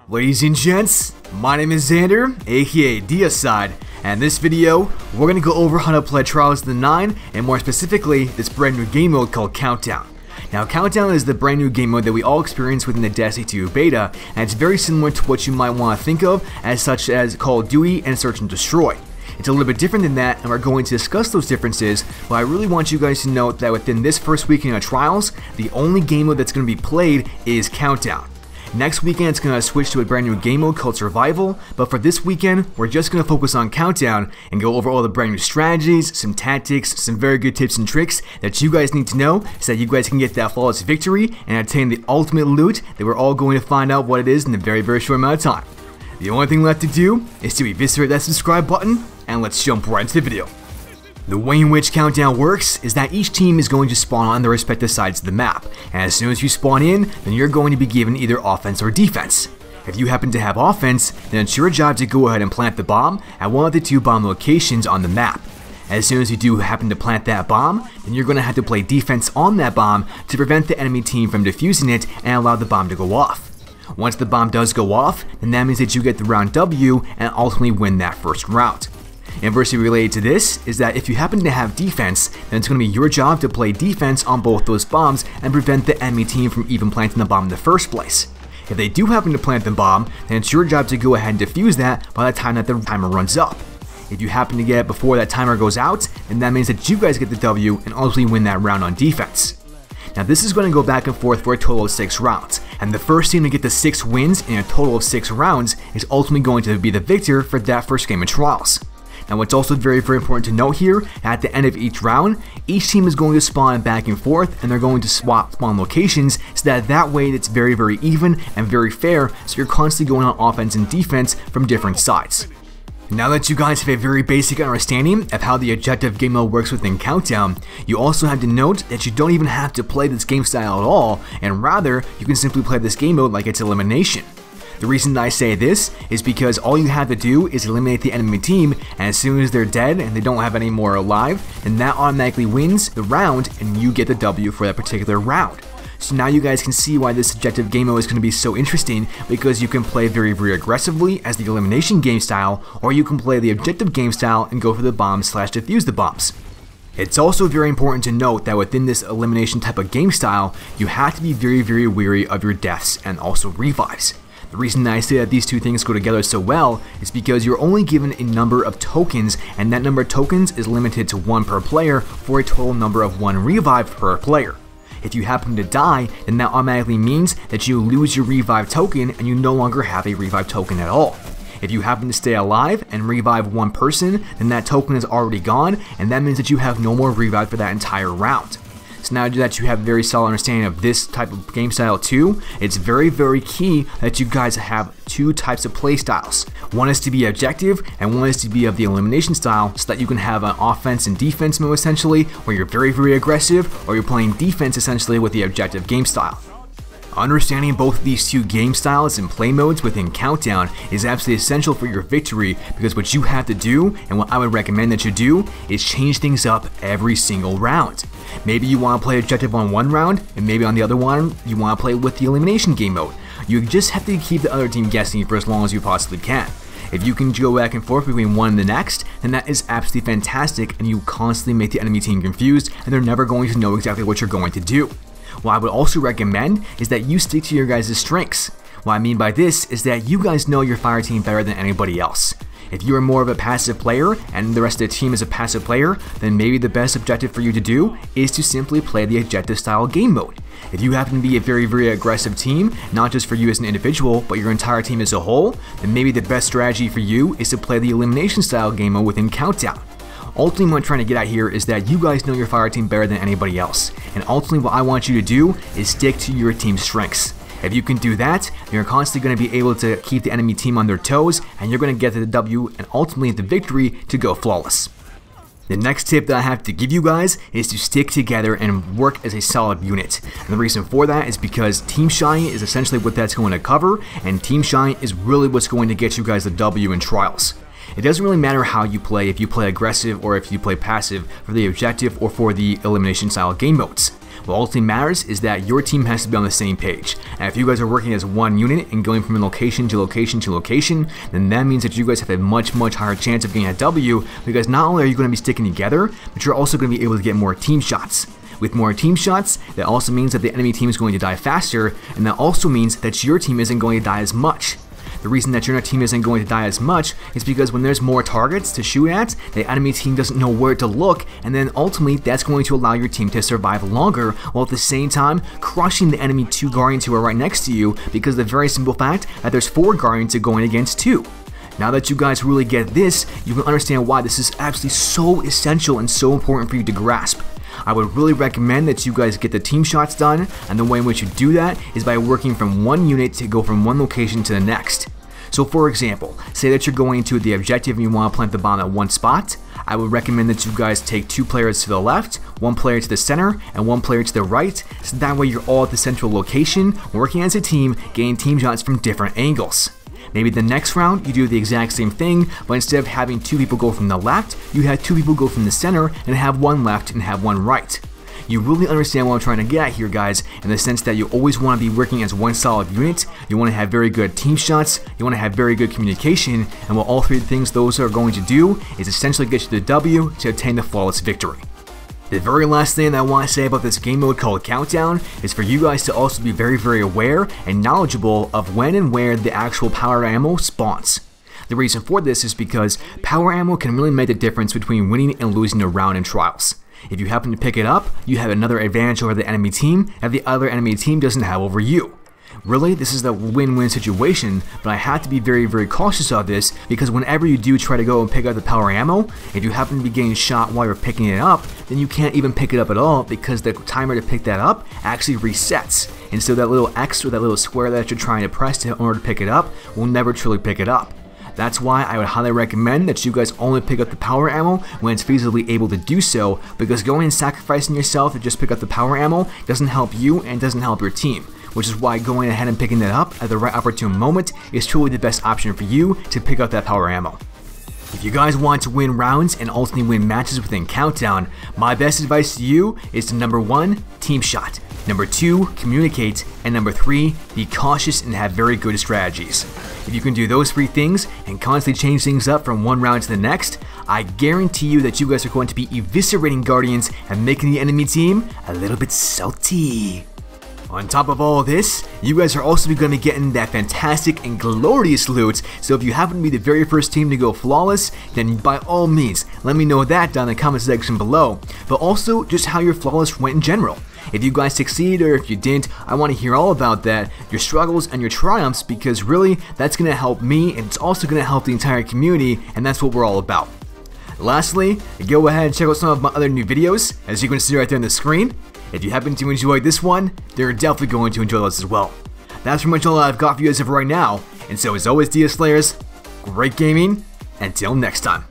Ladies and gents, my name is Xander, aka Deiclayers, and in this video, we're going to go over how to play Trials of the 9, and more specifically, this brand new game mode called Countdown. Now, Countdown is the brand new game mode that we all experience within the Destiny 2 beta, and it's very similar to what you might want to think of as such as Call of Duty and Search and Destroy. It's a little bit different than that, and we're going to discuss those differences, but I really want you guys to note that within this first weekend of Trials, the only game mode that's going to be played is Countdown. Next weekend it's going to switch to a brand new game mode called Survival, but for this weekend we're just going to focus on Countdown and go over all the brand new strategies, some tactics, some very good tips and tricks that you guys need to know so that you guys can get that flawless victory and attain the ultimate loot that we're all going to find out what it is in a very short amount of time. The only thing left to do is to eviscerate that subscribe button, and let's jump right into the video. The way in which Countdown works is that each team is going to spawn on their respective sides of the map, and as soon as you spawn in, then you're going to be given either offense or defense. If you happen to have offense, then it's your job to go ahead and plant the bomb at one of the two bomb locations on the map. As soon as you do happen to plant that bomb, then you're going to have to play defense on that bomb to prevent the enemy team from defusing it and allow the bomb to go off. Once the bomb does go off, then that means that you get the round W and ultimately win that first round. Inversely related to this is that if you happen to have defense, then it's going to be your job to play defense on both those bombs and prevent the enemy team from even planting the bomb in the first place. If they do happen to plant the bomb, then it's your job to go ahead and defuse that by the time that the timer runs up. If you happen to get it before that timer goes out, then that means that you guys get the W and ultimately win that round on defense. Now this is going to go back and forth for a total of 6 rounds, and the first team to get the 6 wins in a total of 6 rounds is ultimately going to be the victor for that first game of Trials. Now what's also very important to note here, at the end of each round, each team is going to spawn back and forth and they're going to swap spawn locations so that way it's very even and very fair, so you're constantly going on offense and defense from different sides. Now that you guys have a very basic understanding of how the objective game mode works within Countdown, you also have to note that you don't even have to play this game style at all, and rather, you can simply play this game mode like it's Elimination. The reason I say this is because all you have to do is eliminate the enemy team, and as soon as they're dead and they don't have any more alive, then that automatically wins the round and you get the W for that particular round. So now you guys can see why this objective game mode is going to be so interesting, because you can play very aggressively as the Elimination game style, or you can play the objective game style and go for the bombs / defuse the bombs. It's also very important to note that within this Elimination type of game style, you have to be very wary of your deaths and also revives. The reason that I say that these two things go together so well is because you're only given a number of tokens, and that number of tokens is limited to 1 per player for a total number of 1 revive per player. If you happen to die, then that automatically means that you lose your revive token and you no longer have a revive token at all. If you happen to stay alive and revive 1 person, then that token is already gone, and that means that you have no more revive for that entire round. So now that you have a very solid understanding of this type of game style too, it's very key that you guys have 2 types of play styles. One is to be objective, and one is to be of the Elimination style, so that you can have an offense and defense mode essentially, where you're very aggressive, or you're playing defense essentially with the objective game style. Understanding both of these 2 game styles and play modes within Countdown is absolutely essential for your victory, because what you have to do, and what I would recommend that you do, is change things up every single round. Maybe you want to play objective on one round, and maybe on the other one you want to play with the Elimination game mode. You just have to keep the other team guessing for as long as you possibly can. If you can go back and forth between one and the next, then that is absolutely fantastic, and you constantly make the enemy team confused and they're never going to know exactly what you're going to do. What I would also recommend is that you stick to your guys' strengths. What I mean by this is that you guys know your fire team better than anybody else. If you are more of a passive player and the rest of the team is a passive player, then maybe the best objective for you to do is to simply play the objective style game mode. If you happen to be a very aggressive team, not just for you as an individual, but your entire team as a whole, then maybe the best strategy for you is to play the Elimination style game mode within Countdown. Ultimately, what I'm trying to get at here is that you guys know your fire team better than anybody else, and ultimately what I want you to do is stick to your team's strengths. If you can do that, you're constantly going to be able to keep the enemy team on their toes, and you're going to get the W and ultimately the victory to go flawless. The next tip that I have to give you guys is to stick together and work as a solid unit. And the reason for that is because Team Shine is essentially what that's going to cover, and Team Shine is really what's going to get you guys the W in Trials. It doesn't really matter how you play, if you play aggressive or if you play passive for the objective or for the Elimination style game modes. What ultimately matters is that your team has to be on the same page. And if you guys are working as one unit and going from location to location to location, then that means that you guys have a much higher chance of getting a W, because not only are you going to be sticking together, but you're also going to be able to get more team shots. With more team shots, that also means that the enemy team is going to die faster, and that also means that your team isn't going to die as much. The reason that your team isn't going to die as much is because when there's more targets to shoot at, the enemy team doesn't know where to look, and then ultimately that's going to allow your team to survive longer, while at the same time crushing the enemy 2 Guardians who are right next to you, because of the very simple fact that there's 4 Guardians going against 2. Now that you guys really get this, you can understand why this is absolutely so essential and so important for you to grasp. I would really recommend that you guys get the team shots done, and the way in which you do that is by working from one unit to go from one location to the next. So for example, say that you're going to the objective and you want to plant the bomb at one spot. I would recommend that you guys take 2 players to the left, 1 player to the center, and 1 player to the right, so that way you're all at the central location, working as a team, getting team shots from different angles. Maybe the next round you do the exact same thing, but instead of having 2 people go from the left, you have 2 people go from the center and have 1 left and have 1 right. You really understand what I'm trying to get at here, guys, in the sense that you always want to be working as one solid unit, you want to have very good team shots, you want to have very good communication, and what all 3 things those are going to do is essentially get you the W to obtain the flawless victory. The very last thing that I want to say about this game mode called Countdown is for you guys to also be very aware and knowledgeable of when and where the actual power ammo spawns. The reason for this is because power ammo can really make the difference between winning and losing a round in trials. If you happen to pick it up, you have another advantage over the enemy team that the other enemy team doesn't have over you. Really, this is a win-win situation, but I have to be very cautious of this, because whenever you do try to go and pick up the power ammo, if you happen to be getting shot while you're picking it up, then you can't even pick it up at all, because the timer to pick that up actually resets. And so that little X or that little square that you're trying to press in order to pick it up will never truly pick it up. That's why I would highly recommend that you guys only pick up the power ammo when it's feasibly able to do so, because going and sacrificing yourself to just pick up the power ammo doesn't help you and doesn't help your team, which is why going ahead and picking that up at the right opportune moment is truly the best option for you to pick up that power ammo. If you guys want to win rounds and ultimately win matches within Countdown, my best advice to you is to number 1, team shot, number 2, communicate, and number 3, be cautious and have very good strategies. If you can do those 3 things and constantly change things up from one round to the next, I guarantee you that you guys are going to be eviscerating Guardians and making the enemy team a little bit salty. On top of all of this, you guys are also going to be getting that fantastic and glorious loot, so if you happen to be the very first team to go flawless, then by all means, let me know that down in the comment section below, but also just how your flawless went in general. If you guys succeed or if you didn't, I want to hear all about that, your struggles and your triumphs, because really, that's going to help me and it's also going to help the entire community, and that's what we're all about. Lastly, go ahead and check out some of my other new videos, as you can see right there on the screen. If you happen to enjoy this one, then you're definitely going to enjoy those as well. That's pretty much all I've got for you as of right now, and so as always, deislayers, great gaming, until next time.